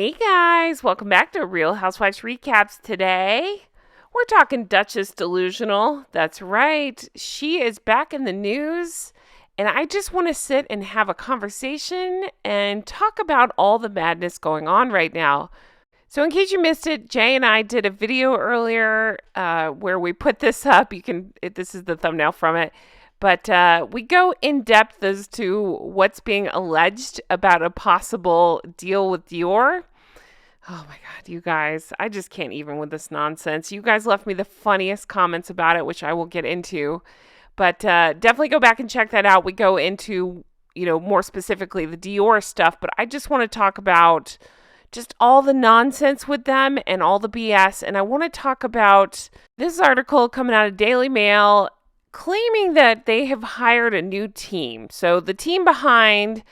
Hey guys, welcome back to Real Housewives Recaps. Today, we're talking Duchess Delusional. That's right, she is back in the news, and I just want to sit and have a conversation and talk about all the madness going on right now. So in case you missed it, Jay and I did a video earlier where we put this up. This is the thumbnail from it. But we go in depth as to what's being alleged about a possible deal with Dior. Oh my God, you guys, I just can't even with this nonsense. You guys left me the funniest comments about it, which I will get into. But definitely go back and check that out. We go into, more specifically the Dior stuff. But I just want to talk about just all the nonsense with them and all the BS. And I want to talk about this article coming out of Daily Mail claiming that they have hired a new team. So the team behind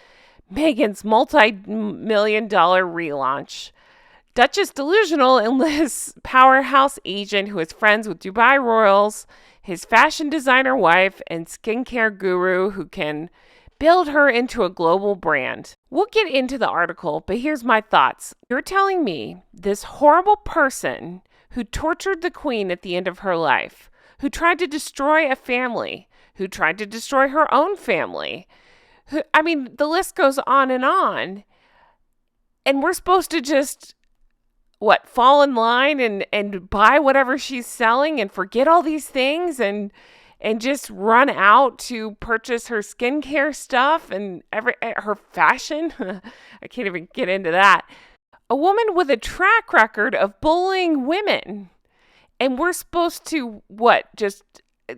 Meghan's multi-million-dollar relaunch. Duchess Delusional enlists powerhouse agent who is friends with Dubai royals, his fashion designer wife, and skincare guru who can build her into a global brand. We'll get into the article, but here's my thoughts. You're telling me this horrible person who tortured the queen at the end of her life, who tried to destroy a family, who tried to destroy her own family, the list goes on, and we're supposed to just fall in line and buy whatever she's selling and forget all these things and just run out to purchase her skincare stuff and her fashion. I can't even get into that. A woman with a track record of bullying women. And we're supposed to,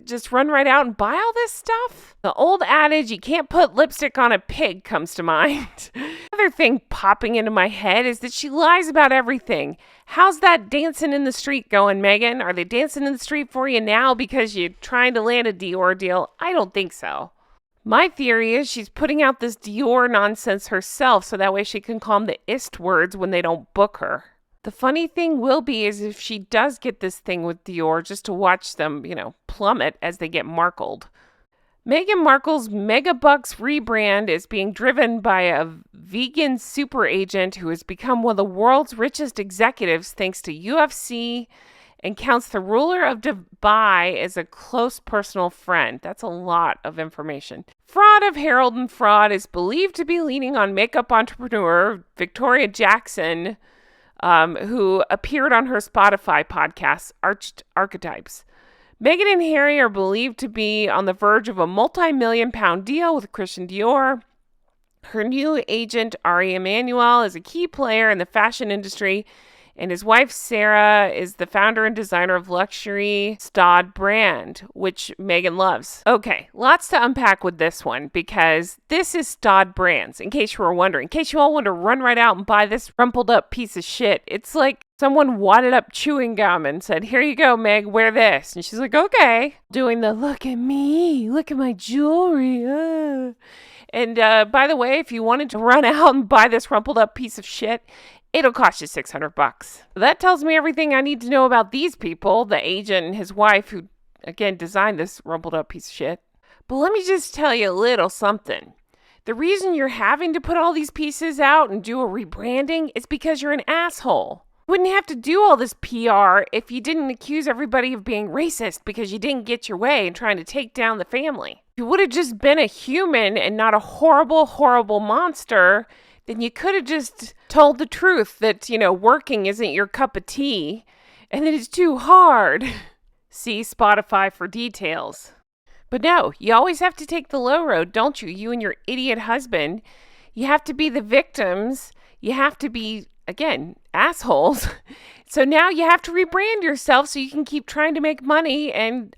just run right out and buy all this stuff? The old adage, you can't put lipstick on a pig, comes to mind. Another thing popping into my head is that she lies about everything. How's that dancing in the street going, Meghan? Are they dancing in the street for you now because you're trying to land a Dior deal? I don't think so. My theory is she's putting out this Dior nonsense herself so that way she can calm the ist words when they don't book her. The funny thing will be is if she does get this thing with Dior, just to watch them, plummet as they get markled. Meghan Markle's megabucks rebrand is being driven by a vegan super agent who has become one of the world's richest executives thanks to UFC and counts the ruler of Dubai as a close personal friend. That's a lot of information. Fraud of Herald and Fraud is believed to be leaning on makeup entrepreneur Victoria Jackson, who appeared on her Spotify podcast, Archetypes. Meghan and Harry are believed to be on the verge of a multi-million-pound deal with Christian Dior. Her new agent, Ari Emanuel, is a key player in the fashion industry, and his wife, Sarah, is the founder and designer of luxury Stod brand, which Meghan loves. Okay, lots to unpack with this one because this is Stod brands, in case you were wondering. In case you all want to run right out and buy this rumpled up piece of shit. It's like someone wadded up chewing gum and said, here you go, Meg, wear this. And she's like, okay. Doing the look at me, look at my jewelry. And by the way, if you wanted to run out and buy this rumpled up piece of shit, it'll cost you $600. That tells me everything I need to know about these people, the agent and his wife who, again, designed this rumpled up piece of shit. But let me just tell you a little something. The reason you're having to put all these pieces out and do a rebranding is because you're an asshole. You wouldn't have to do all this PR if you didn't accuse everybody of being racist because you didn't get your way and trying to take down the family. If you would have just been a human and not a horrible, horrible monster, then you could have just told the truth that, working isn't your cup of tea and that it's too hard. See Spotify for details. But no, you always have to take the low road, don't you? You and your idiot husband. You have to be the victims. You have to be, again, assholes. So now you have to rebrand yourself so you can keep trying to make money and,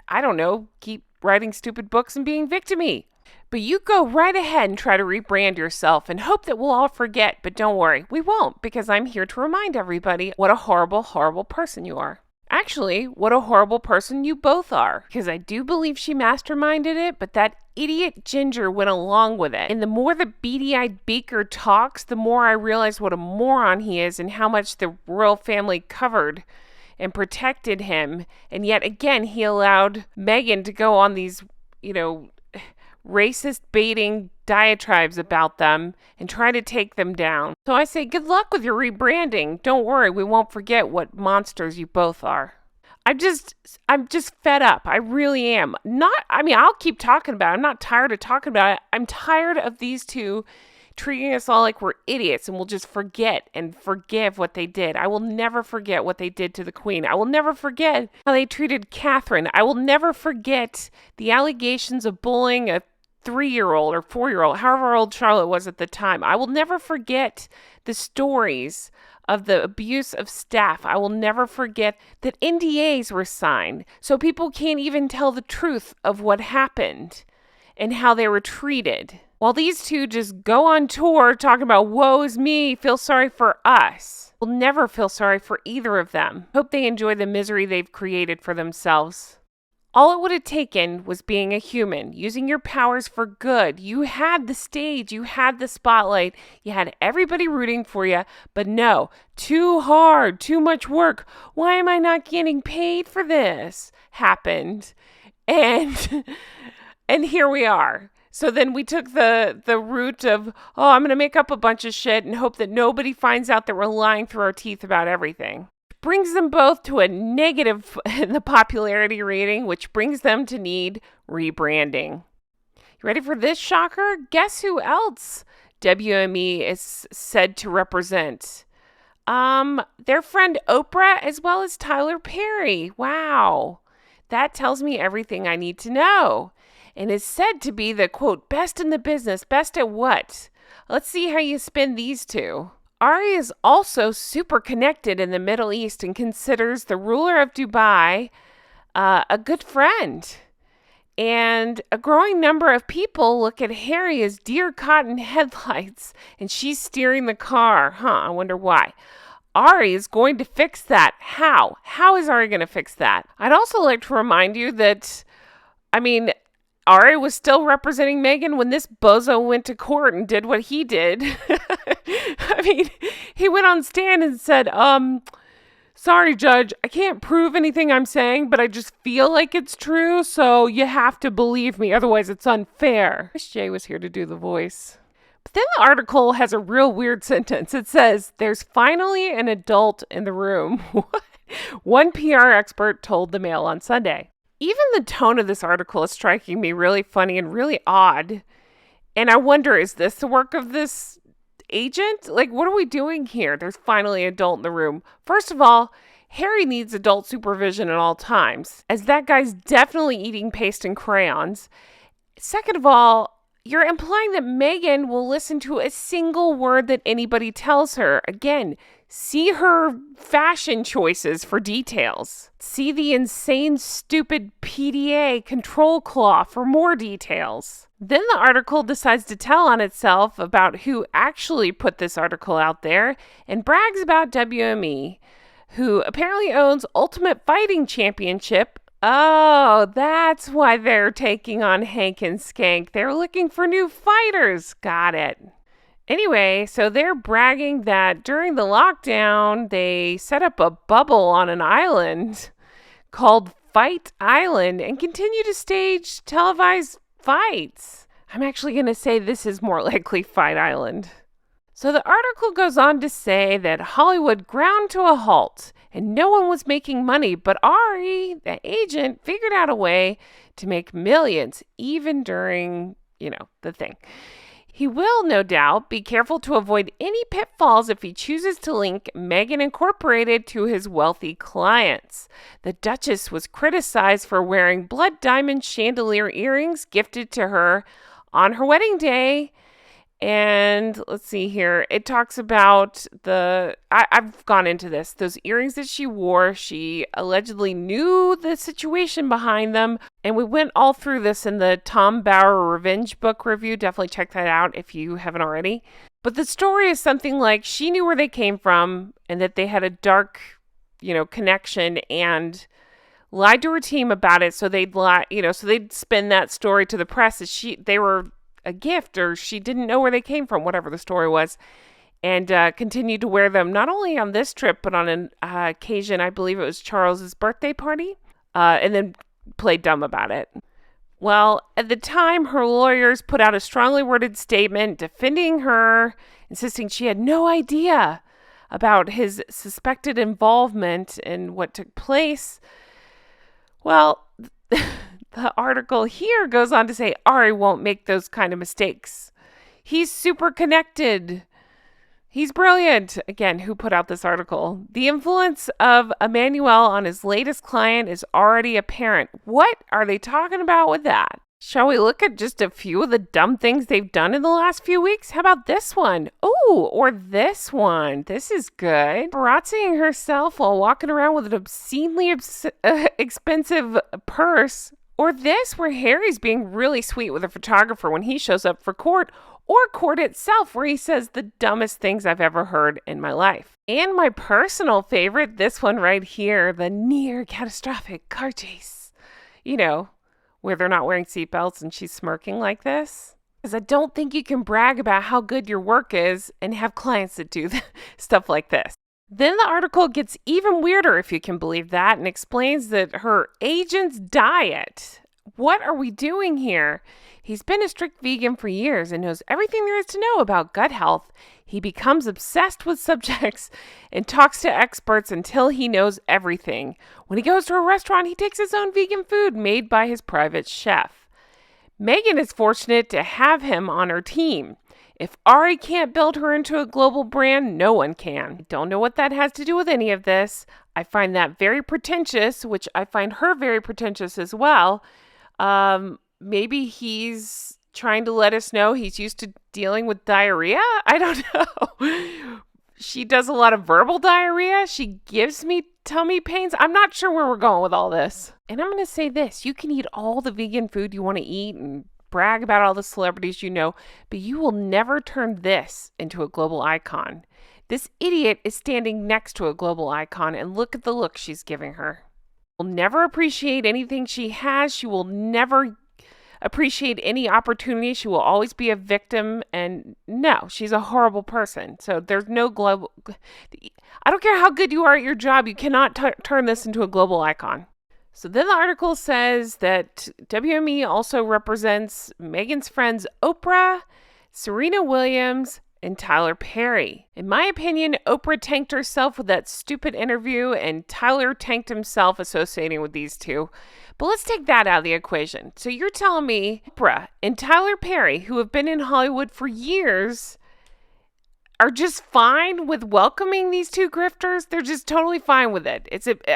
keep writing stupid books and being victim-y. But you go right ahead and try to rebrand yourself and hope that we'll all forget. But don't worry, we won't, because I'm here to remind everybody what a horrible, horrible person you are. Actually, what a horrible person you both are. Because I do believe she masterminded it, but that idiot Ginger went along with it. And the more the beady-eyed Baker talks, the more I realize what a moron he is and how much the royal family covered and protected him. And yet again, he allowed Meghan to go on these, racist baiting diatribes about them and try to take them down. So I say, good luck with your rebranding. Don't worry, we won't forget what monsters you both are. I'm just fed up. I really am. I'll keep talking about it. I'm not tired of talking about it. I'm tired of these two treating us all like we're idiots and we'll just forget and forgive what they did. I will never forget what they did to the Queen. I will never forget how they treated Catherine. I will never forget the allegations of bullying a 3-year-old or 4-year-old, however old Charlotte was at the time. I will never forget the stories of the abuse of staff. I will never forget that NDAs were signed so people can't even tell the truth of what happened and how they were treated. While these two just go on tour talking about woe is me, feel sorry for us. We'll never feel sorry for either of them. Hope they enjoy the misery they've created for themselves. All it would have taken was being a human, using your powers for good. You had the stage, you had the spotlight, you had everybody rooting for you, but no, too hard, too much work. Why am I not getting paid for this? Happened. And here we are. So then we took the route of, I'm going to make up a bunch of shit and hope that nobody finds out that we're lying through our teeth about everything. Brings them both to a negative in the popularity rating, which brings them to need rebranding. You ready for this shocker? Guess who else WME is said to represent? Their friend Oprah as well as Tyler Perry. Wow. That tells me everything I need to know. And is said to be the, quote, best in the business. Best at what? Let's see how you spin these two. Ari is also super connected in the Middle East and considers the ruler of Dubai a good friend. And a growing number of people look at Harry as deer caught in headlights, and she's steering the car. I wonder why. Ari is going to fix that. How? How is Ari going to fix that? I'd also like to remind you that, Ari was still representing Meghan when this bozo went to court and did what he did. He went on stand and said, sorry, Judge, I can't prove anything I'm saying, but I just feel like it's true, so you have to believe me, otherwise it's unfair. Chris J was here to do the voice. But then the article has a real weird sentence. It says, there's finally an adult in the room. One PR expert told the Mail on Sunday. Even the tone of this article is striking me really funny and really odd. And I wonder, is this the work of this agent? Like, what are we doing here? There's finally an adult in the room. First of all, Harry needs adult supervision at all times, as that guy's definitely eating paste and crayons. Second of all, you're implying that Meghan will listen to a single word that anybody tells her. Again, see her fashion choices for details. See the insane, stupid PDA control claw for more details. Then the article decides to tell on itself about who actually put this article out there and brags about WME, who apparently owns Ultimate Fighting Championship. Oh, that's why they're taking on Hank and Skank. They're looking for new fighters. Got it. Anyway, so they're bragging that during the lockdown, they set up a bubble on an island called Fight Island and continue to stage televised fights. I'm actually going to say this is more likely Fight Island. So the article goes on to say that Hollywood ground to a halt and no one was making money, but Ari, the agent, figured out a way to make millions even during, the thing. He will, no doubt, be careful to avoid any pitfalls if he chooses to link Meghan Incorporated to his wealthy clients. The Duchess was criticized for wearing blood diamond chandelier earrings gifted to her on her wedding day. And let's see here. It talks about I've gone into this. Those earrings that she wore, she allegedly knew the situation behind them. And we went all through this in the Tom Bower Revenge book review. Definitely check that out if you haven't already. But the story is something like she knew where they came from and that they had a dark, connection and lied to her team about it. So they'd lie, so they'd spin that story to the press as they were a gift or she didn't know where they came from, whatever the story was, and continued to wear them not only on this trip, but on an occasion, I believe it was Charles's birthday party, and then played dumb about it. Well, at the time, her lawyers put out a strongly worded statement defending her, insisting she had no idea about his suspected involvement in what took place. Well, the article here goes on to say Ari won't make those kind of mistakes. He's super connected. He's brilliant. Again, who put out this article? The influence of Emmanuel on his latest client is already apparent. What are they talking about with that? Shall we look at just a few of the dumb things they've done in the last few weeks? How about this one? Oh, or this one. This is good. Parazziing herself while walking around with an obscenely expensive purse. Or this, where Harry's being really sweet with a photographer when he shows up for court. Or court itself, where he says the dumbest things I've ever heard in my life. And my personal favorite, this one right here, the near catastrophic car chase. You know, where they're not wearing seatbelts and she's smirking like this. Because I don't think you can brag about how good your work is and have clients that do stuff like this. Then the article gets even weirder, if you can believe that, and explains that her agent's diet. What are we doing here? He's been a strict vegan for years and knows everything there is to know about gut health. He becomes obsessed with subjects and talks to experts until he knows everything. When he goes to a restaurant, he takes his own vegan food made by his private chef. Meghan is fortunate to have him on her team. If Ari can't build her into a global brand, no one can. I don't know what that has to do with any of this. I find that very pretentious, which I find her very pretentious as well. Maybe he's trying to let us know he's used to dealing with diarrhea? I don't know. She does a lot of verbal diarrhea. She gives me tummy pains. I'm not sure where we're going with all this. And I'm going to say this. You can eat all the vegan food you want to eat and brag about all the celebrities you know, but you will never turn this into a global icon. This idiot is standing next to a global icon, and look at the look she's giving her. Will never appreciate anything she has. She will never appreciate any opportunity. She will always be a victim. And no, she's a horrible person. So there's no global. I don't care how good you are at your job. You cannot turn this into a global icon. So then the article says that WME also represents Meghan's friends Oprah, Serena Williams, and Tyler Perry. In my opinion, Oprah tanked herself with that stupid interview, and Tyler tanked himself associating with these two. But let's take that out of the equation. So you're telling me Oprah and Tyler Perry, who have been in Hollywood for years, are just fine with welcoming these two grifters? They're just totally fine with it.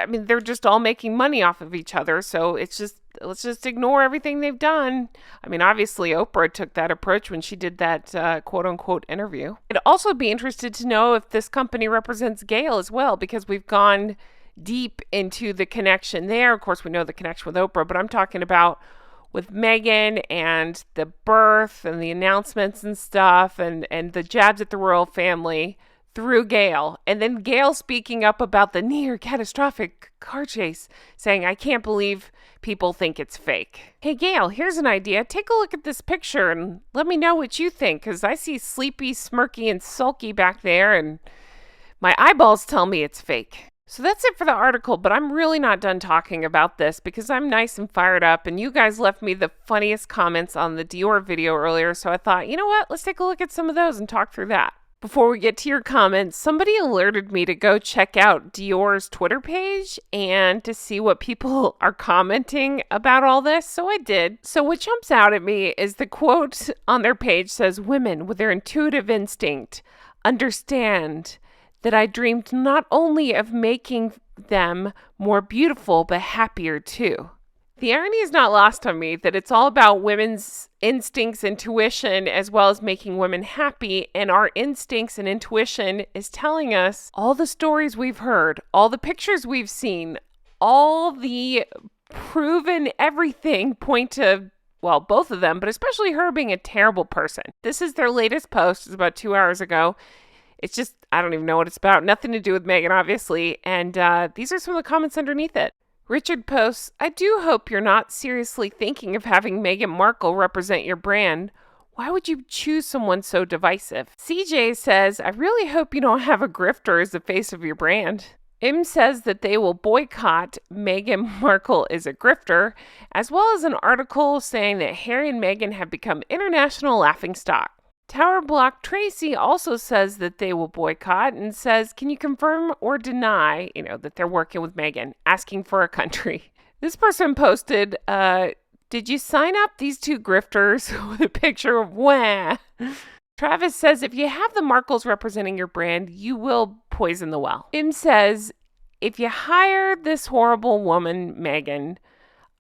They're just all making money off of each other. So let's just ignore everything they've done. I mean, obviously, Oprah took that approach when she did that quote-unquote interview. I'd also be interested to know if this company represents Gayle as well, because we've gone deep into the connection there. Of course, we know the connection with Oprah, but I'm talking about with Meghan and the birth and the announcements and stuff and the jabs at the royal family through Gayle. And then Gayle speaking up about the near catastrophic car chase, saying, I can't believe people think it's fake. Hey, Gayle, here's an idea. Take a look at this picture and let me know what you think, because I see sleepy, smirky, and sulky back there, and my eyeballs tell me it's fake. So that's it for the article, but I'm really not done talking about this because I'm nice and fired up, and you guys left me the funniest comments on the Dior video earlier, so I thought, you know what, let's take a look at some of those and talk through that. Before we get to your comments, somebody alerted me to go check out Dior's Twitter page and to see what people are commenting about all this, so I did. So what jumps out at me is the quote on their page says, "Women with their intuitive instinct understand that I dreamed not only of making them more beautiful, but happier too." The irony is not lost on me that it's all about women's instincts, intuition, as well as making women happy. And our instincts and intuition is telling us all the stories we've heard, all the pictures we've seen, all the proven everything point to, well, both of them, but especially her being a terrible person. This is their latest post. It's about 2 hours ago. It's just, I don't even know what it's about. Nothing to do with Meghan, obviously. And these are some of the comments underneath it. Richard posts, "I do hope you're not seriously thinking of having Meghan Markle represent your brand. Why would you choose someone so divisive?" CJ says, "I really hope you don't have a grifter as the face of your brand." Im says that they will boycott Meghan Markle is a grifter, as well as an article saying that Harry and Meghan have become international laughingstock. Tower Block Tracy also says that they will boycott and says, can you confirm or deny, that they're working with Meghan, asking for a country. This person posted, did you sign up these two grifters with a picture of wah? Travis says, if you have the Markles representing your brand, you will poison the well. Im says, if you hire this horrible woman, Meghan,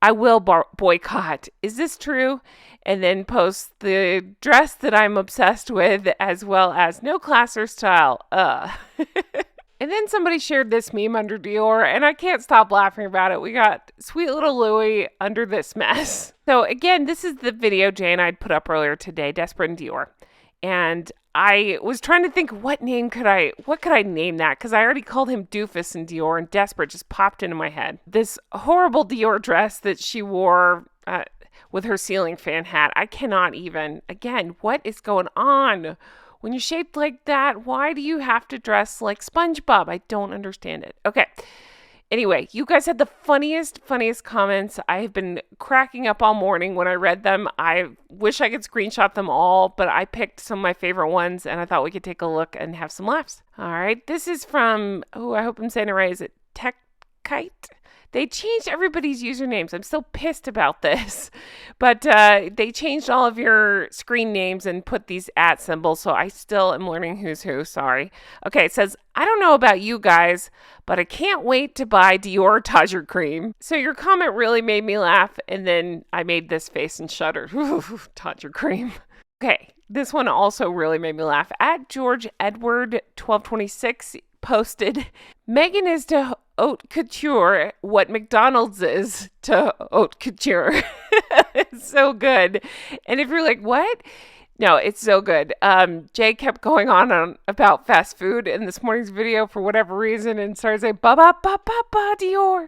I will boycott. Is this true? And then post the dress that I'm obsessed with, as well as no class or style. And then somebody shared this meme under Dior, and I can't stop laughing about it. We got sweet little Louis under this mess. So again, this is the video Jay and I put up earlier today, Desperate and Dior. And I was trying to think what could I name that? Because I already called him Doofus and Dior, and Desperate just popped into my head. This horrible Dior dress that she wore with her ceiling fan hat. I cannot even. Again, what is going on? When you're shaped like that, why do you have to dress like SpongeBob? I don't understand it. Okay. Anyway, you guys had the funniest comments. I have been cracking up all morning when I read them. I wish I could screenshot them all, but I picked some of my favorite ones, and I thought we could take a look and have some laughs. All right, this is from, I hope I'm saying it right. Is it TechKite? They changed everybody's usernames. I'm so pissed about this. But they changed all of your screen names and put these @ symbols, so I still am learning who's who. Sorry. Okay, it says, I don't know about you guys, but I can't wait to buy Dior Tadger cream. So your comment really made me laugh, and then I made this face and shuddered. Tadger cream. Okay, this one also really made me laugh. @George Edward 1226 posted, Meghan is to haute couture what McDonald's is to haute couture. It's so good. And if you're like, what? No, it's so good. Jay kept going on about fast food in this morning's video for whatever reason and started saying, ba ba ba ba ba Dior.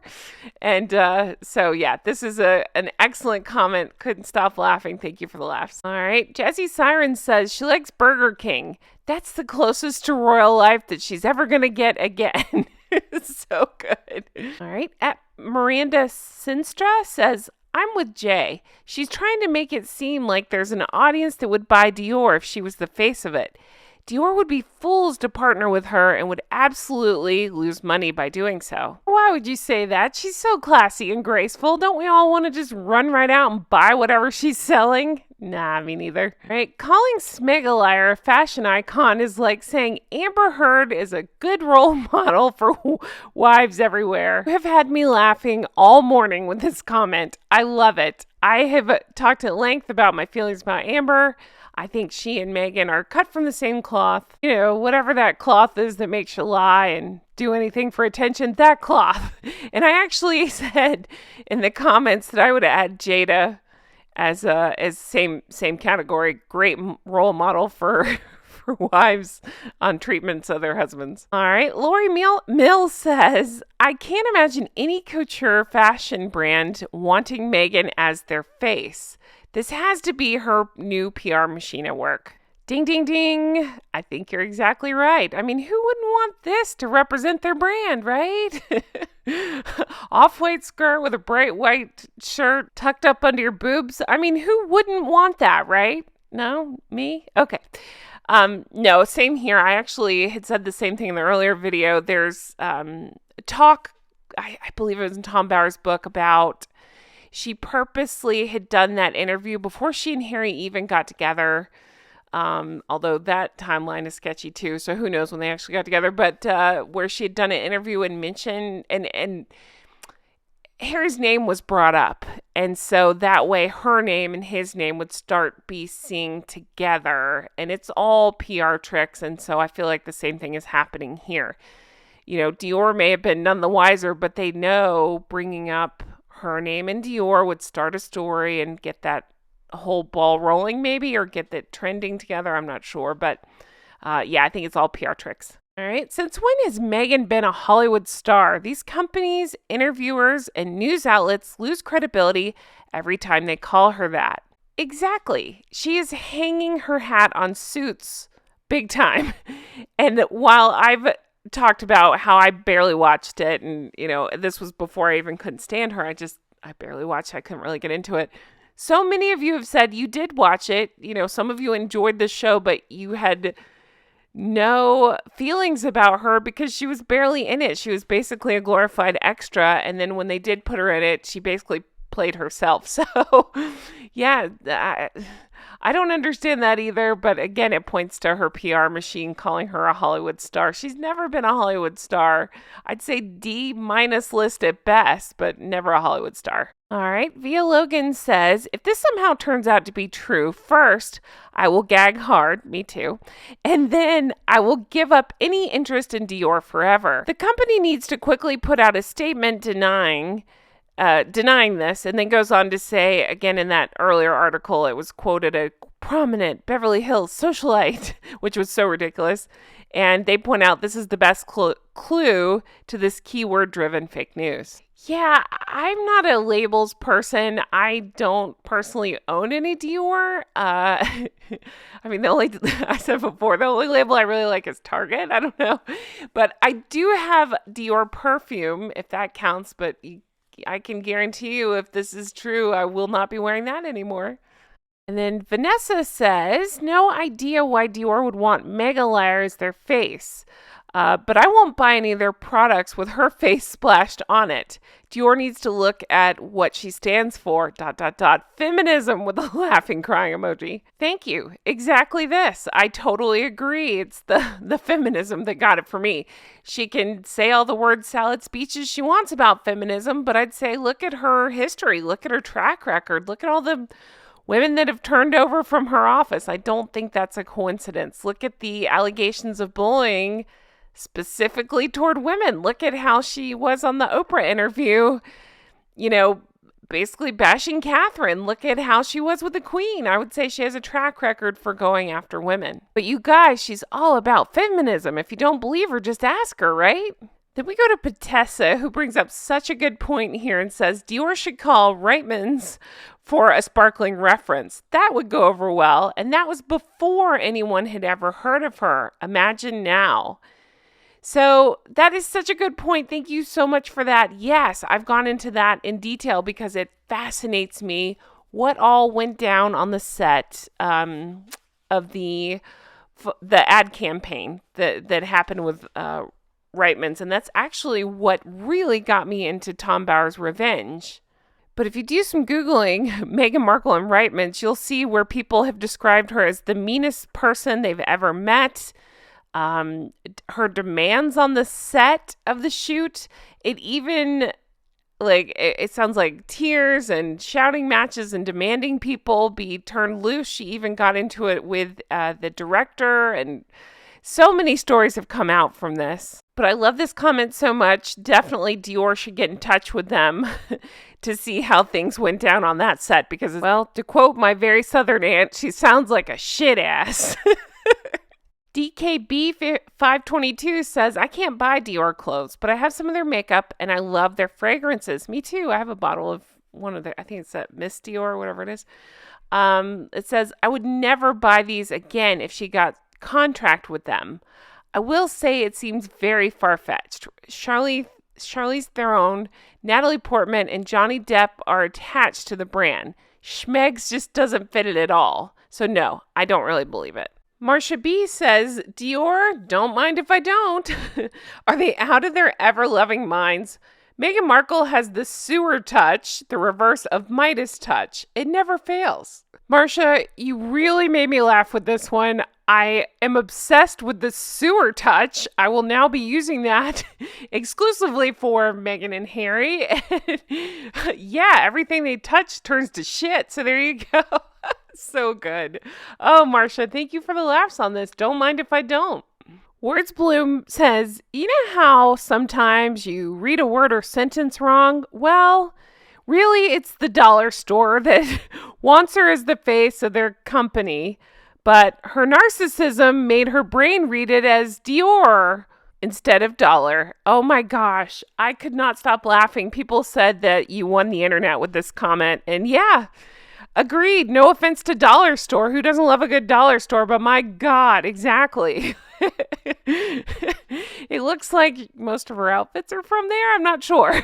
And so, yeah, this is an excellent comment. Couldn't stop laughing. Thank you for the laughs. All right. Jessie Siren says she likes Burger King. That's the closest to royal life that she's ever going to get again. It's so good. All right. Miranda Sinstra says, I'm with Jay. She's trying to make it seem like there's an audience that would buy Dior if she was the face of it. Dior would be fools to partner with her and would absolutely lose money by doing so. Why would you say that? She's so classy and graceful. Don't we all want to just run right out and buy whatever she's selling? Nah, me neither. Right? Calling Smegalier a fashion icon is like saying Amber Heard is a good role model for wives everywhere. You have had me laughing all morning with this comment. I love it. I have talked at length about my feelings about Amber. I think she and Meghan are cut from the same cloth. Whatever that cloth is that makes you lie and do anything for attention, that cloth. And I actually said in the comments that I would add Jada as same category, great role model for wives on treatments of their husbands. All right, Lori Mill says, I can't imagine any couture fashion brand wanting Meghan as their face. This has to be her new PR machine at work. Ding, ding, ding. I think you're exactly right. I mean, who wouldn't want this to represent their brand, right? Off-white skirt with a bright white shirt tucked up under your boobs. I mean, who wouldn't want that, right? No? Me? Okay. No, same here. I actually had said the same thing in the earlier video. There's talk, I believe it was in Tom Bower's book, about she purposely had done that interview before she and Harry even got together. Although that timeline is sketchy too, so who knows when they actually got together. But where she had done an interview and mentioned, and Harry's name was brought up, and so that way her name and his name would start be seen together, and it's all PR tricks. And so I feel like the same thing is happening here. Dior may have been none the wiser, but they know bringing up her name and Dior would start a story and get that whole ball rolling maybe, or get that trending together. I'm not sure, but yeah, I think it's all PR tricks. All right. Since when has Meghan been a Hollywood star? These companies, interviewers, and news outlets lose credibility every time they call her that. Exactly. She is hanging her hat on Suits big time. And while I've talked about how I barely watched it. And, this was before I even couldn't stand her. I barely watched it. I couldn't really get into it. So many of you have said you did watch it. Some of you enjoyed the show, but you had no feelings about her because she was barely in it. She was basically a glorified extra. And then when they did put her in it, she basically played herself. So, yeah, I don't understand that either. But again, it points to her PR machine calling her a Hollywood star. She's never been a Hollywood star. I'd say D- list at best, but never a Hollywood star. All right. Via Logan says, if this somehow turns out to be true, first, I will gag hard. Me too. And then I will give up any interest in Dior forever. The company needs to quickly put out a statement denying this, and then goes on to say, again, in that earlier article, it was quoted a prominent Beverly Hills socialite, which was so ridiculous. And they point out this is the best clue to this keyword-driven fake news. Yeah, I'm not a labels person. I don't personally own any Dior. I mean, I said before, the only label I really like is Target. I don't know. But I do have Dior perfume, if that counts. But I can guarantee you, if this is true, I will not be wearing that anymore. And then Vanessa says, no idea why Dior would want Mega Liar as their face. But I won't buy any of their products with her face splashed on it. Dior needs to look at what she stands for, ... feminism, with a laughing crying emoji. Thank you. Exactly this. I totally agree. It's the feminism that got it for me. She can say all the word salad speeches she wants about feminism, but I'd say look at her history. Look at her track record. Look at all the women that have turned over from her office. I don't think that's a coincidence. Look at the allegations of bullying specifically toward women. Look at how she was on the Oprah interview, basically bashing Catherine. Look at how she was with the Queen. I would say she has a track record for going after women. But you guys, she's all about feminism. If you don't believe her, just ask her, right? Then we go to Patessa, who brings up such a good point here and says Dior should call Reitmans for a sparkling reference. That would go over well. And that was before anyone had ever heard of her. Imagine now. So that is such a good point. Thank you so much for that. Yes, I've gone into that in detail because it fascinates me what all went down on the set of the ad campaign that happened with Reitmans. And that's actually what really got me into Tom Bower's Revenge. But if you do some Googling, Meghan Markle and Reitmans, you'll see where people have described her as the meanest person they've ever met. Her demands on the set of the shoot, it even, it sounds like tears and shouting matches and demanding people be turned loose. She even got into it with the director, and so many stories have come out from this. But I love this comment so much. Definitely Dior should get in touch with them to see how things went down on that set. Because, well, to quote my very southern aunt, she sounds like a shit ass. DKB522 says, I can't buy Dior clothes, but I have some of their makeup and I love their fragrances. Me too. I have a bottle of one of their, I think it's a Miss Dior or whatever it is. It says, I would never buy these again if she got contract with them. I will say it seems very far-fetched. Charlize Theron, Natalie Portman, and Johnny Depp are attached to the brand. Schmegs just doesn't fit it at all. So no, I don't really believe it. Marsha B says, Dior, don't mind if I don't. Are they out of their ever-loving minds? Meghan Markle has the sewer touch, the reverse of Midas touch. It never fails. Marsha, you really made me laugh with this one. I am obsessed with the sewer touch. I will now be using that exclusively for Meghan and Harry. Yeah, everything they touch turns to shit. So there you go. So good. Oh, Marsha, thank you for the laughs on this. Don't mind if I don't. Words Bloom says, you know how sometimes you read a word or sentence wrong? Well, really, it's the dollar store that wants her as the face of their company, but her narcissism made her brain read it as Dior instead of dollar. Oh my gosh, I could not stop laughing. People said that you won the internet with this comment, and yeah, Agreed. No offense to dollar store. Who doesn't love a good dollar store? But my God, exactly. It looks like most of her outfits are from there. I'm not sure.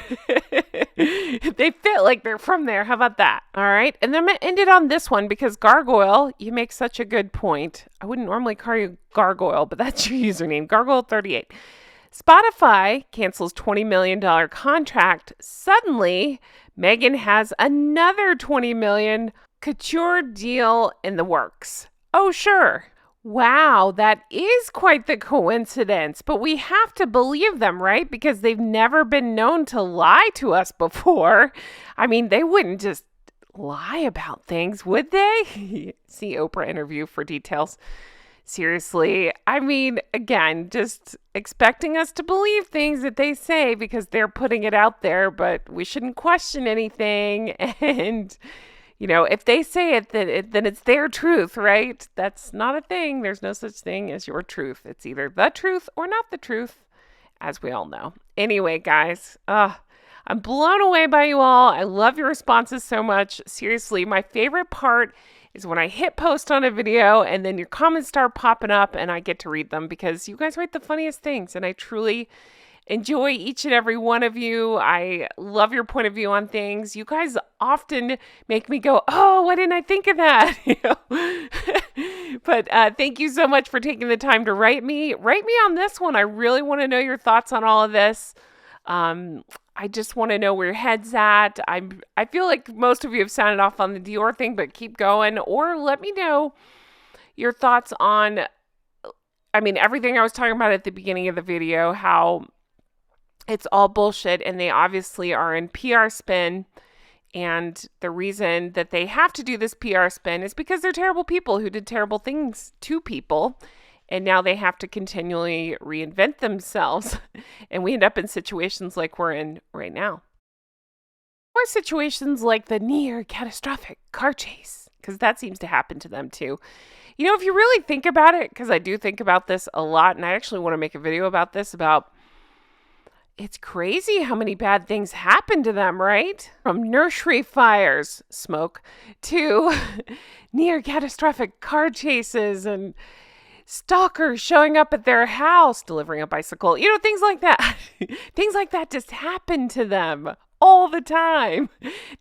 They fit like they're from there. How about that? All right. And then I'm going to end it on this one because Gargoyle, you make such a good point. I wouldn't normally call you Gargoyle, but that's your username, Gargoyle38. Spotify cancels $20 million contract. Suddenly, Meghan has another $20 million couture deal in the works. Oh, sure. Wow, that is quite the coincidence. But we have to believe them, right? Because they've never been known to lie to us before. I mean, they wouldn't just lie about things, would they? See Oprah interview for details. Seriously, I mean, again, just expecting us to believe things that they say because they're putting it out there, but we shouldn't question anything. And, you know, if they say it, then it's their truth, right? That's not a thing. There's no such thing as your truth. It's either the truth or not the truth, as we all know. Anyway, guys, I'm blown away by you all. I love your responses so much. Seriously, my favorite part is when I hit post on a video and then your comments start popping up and I get to read them because you guys write the funniest things and I truly enjoy each and every one of you. I love your point of view on things. You guys often make me go, oh, why didn't I think of that? But thank you so much for taking the time to write me. Write me on this one. I really want to know your thoughts on all of this. I just want to know where your head's at. I feel like most of you have sounded off on the Dior thing, but keep going. Or let me know your thoughts on, I mean, everything I was talking about at the beginning of the video, how it's all bullshit and they obviously are in PR spin. And the reason that they have to do this PR spin is because they're terrible people who did terrible things to people. And now they have to continually reinvent themselves. And we end up in situations like we're in right now. Or situations like the near catastrophic car chase, because that seems to happen to them too. You know, if you really think about it, because I do think about this a lot, and I actually want to make a video about this, about it's crazy how many bad things happen to them, right? From nursery fires, smoke, to near catastrophic car chases and stalkers showing up at their house, delivering a bicycle, you know, things like that. Things like that just happen to them all the time.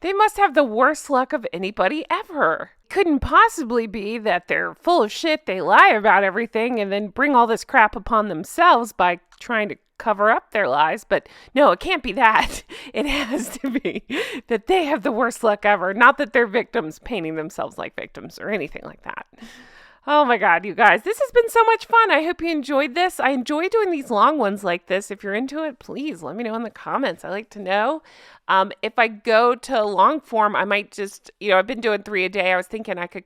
They must have the worst luck of anybody ever. Couldn't possibly be that they're full of shit, they lie about everything, and then bring all this crap upon themselves by trying to cover up their lies. But no, it can't be that. It has to be that they have the worst luck ever. Not that they're victims painting themselves like victims or anything like that. Oh my God, you guys, this has been so much fun. I hope you enjoyed this. I enjoy doing these long ones like this. If you're into it, please let me know in the comments. I like to know. If I go to long form, I might just, I've been doing 3 a day. I was thinking I could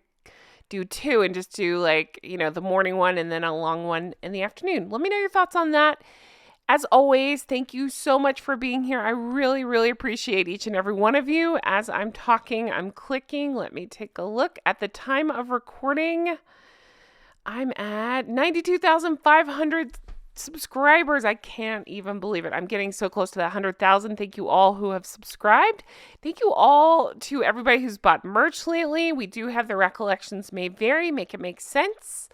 do 2 and just do the morning one and then a long one in the afternoon. Let me know your thoughts on that. As always, thank you so much for being here. I really, really appreciate each and every one of you. As I'm talking, I'm clicking. Let me take a look at the time of recording. I'm at 92,500 subscribers. I can't even believe it. I'm getting so close to that 100,000. Thank you all who have subscribed. Thank you all to everybody who's bought merch lately. We do have the Recollections May Vary. Make it make sense.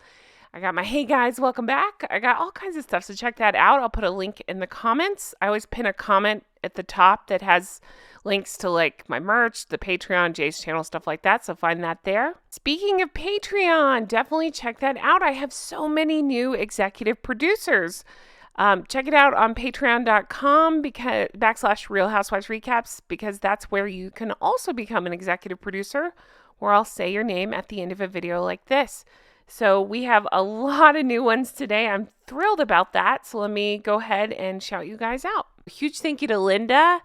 I got my Hey Guys, Welcome Back. I got all kinds of stuff, so check that out. I'll put a link in the comments. I always pin a comment at the top that has links to my merch, the Patreon, Jay's channel, stuff like that, so find that there. Speaking of Patreon, definitely check that out. I have so many new executive producers. Check it out on patreon.com / Real Housewives Recaps, because that's where you can also become an executive producer, where I'll say your name at the end of a video like this. So we have a lot of new ones today. I'm thrilled about that. So let me go ahead and shout you guys out. Huge thank you to Linda.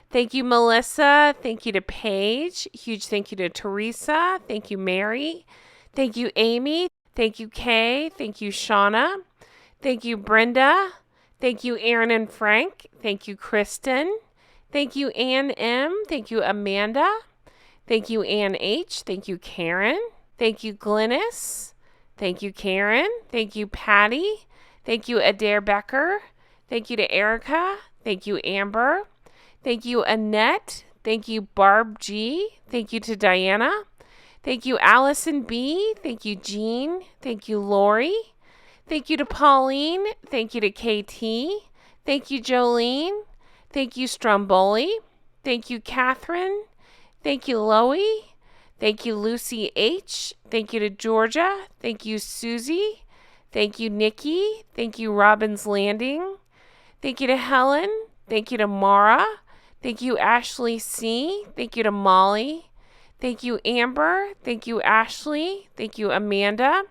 Thank you, Melissa. Thank you to Paige. Huge thank you to Teresa. Thank you, Mary. Thank you, Amy. Thank you, Kay. Thank you, Shauna. Thank you, Brenda. Thank you, Aaron and Frank. Thank you, Kristen. Thank you, Ann M. Thank you, Amanda. Thank you, Ann H. Thank you, Karen. Thank you, Glynis. Thank you, Karen. Thank you, Patty. Thank you, Adair Becker. Thank you to Erica. Thank you, Amber. Thank you, Annette. Thank you, Barb G. Thank you to Diana. Thank you, Allison B. Thank you, Jean. Thank you, Lori. Thank you to Pauline. Thank you to KT. Thank you, Jolene. Thank you, Stromboli. Thank you, Catherine. Thank you, Loie. Thank you, Lucy H. Thank you to Georgia. Thank you, Susie. Thank you, Nikki. Thank you, Robbins Landing. Thank you to Helen. Thank you to Mara. Thank you, Ashley C. Thank you to Molly. Thank you, Amber. Thank you, Ashley. Thank you, Amanda.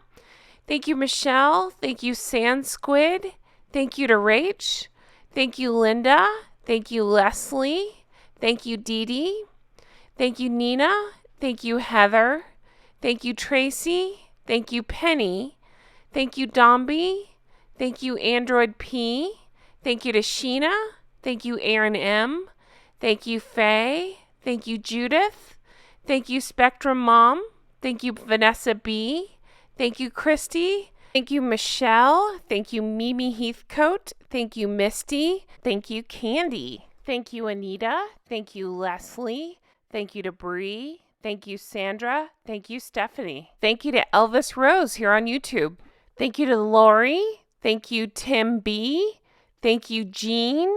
Thank you, Michelle. Thank you, Sand Squid. Thank you to Rach. Thank you, Linda. Thank you, Leslie. Thank you, Dee Dee. Thank you, Nina. Thank you, Heather. Thank you, Tracy. Thank you, Penny. Thank you, Domby. Thank you, Android P. Thank you to Sheena. Thank you, Aaron M. Thank you, Faye. Thank you, Judith. Thank you, Spectrum Mom. Thank you, Vanessa B. Thank you, Christy. Thank you, Michelle. Thank you, Mimi Heathcote. Thank you, Misty. Thank you, Candy. Thank you, Anita. Thank you, Leslie. Thank you to Bree. Thank you, Sandra. Thank you, Stephanie. Thank you to Elvis Rose here on YouTube. Thank you to Lori. Thank you, Tim B. Thank you, Jean.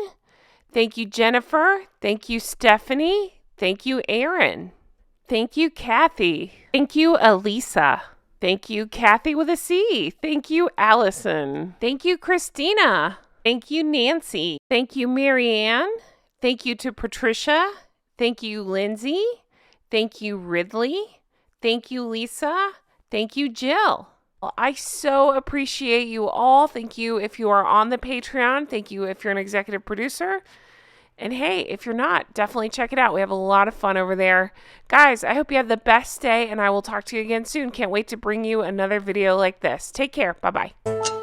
Thank you, Jennifer. Thank you, Stephanie. Thank you, Aaron. Thank you, Kathy. Thank you, Elisa. Thank you, Kathy with a C. Thank you, Allison. Thank you, Christina. Thank you, Nancy. Thank you, Marianne. Thank you to Patricia. Thank you, Lindsay. Thank you, Ridley. Thank you, Lisa. Thank you, Jill. Well, I so appreciate you all. Thank you if you are on the Patreon. Thank you if you're an executive producer. And hey, if you're not, definitely check it out. We have a lot of fun over there. Guys, I hope you have the best day, and I will talk to you again soon. Can't wait to bring you another video like this. Take care. Bye-bye.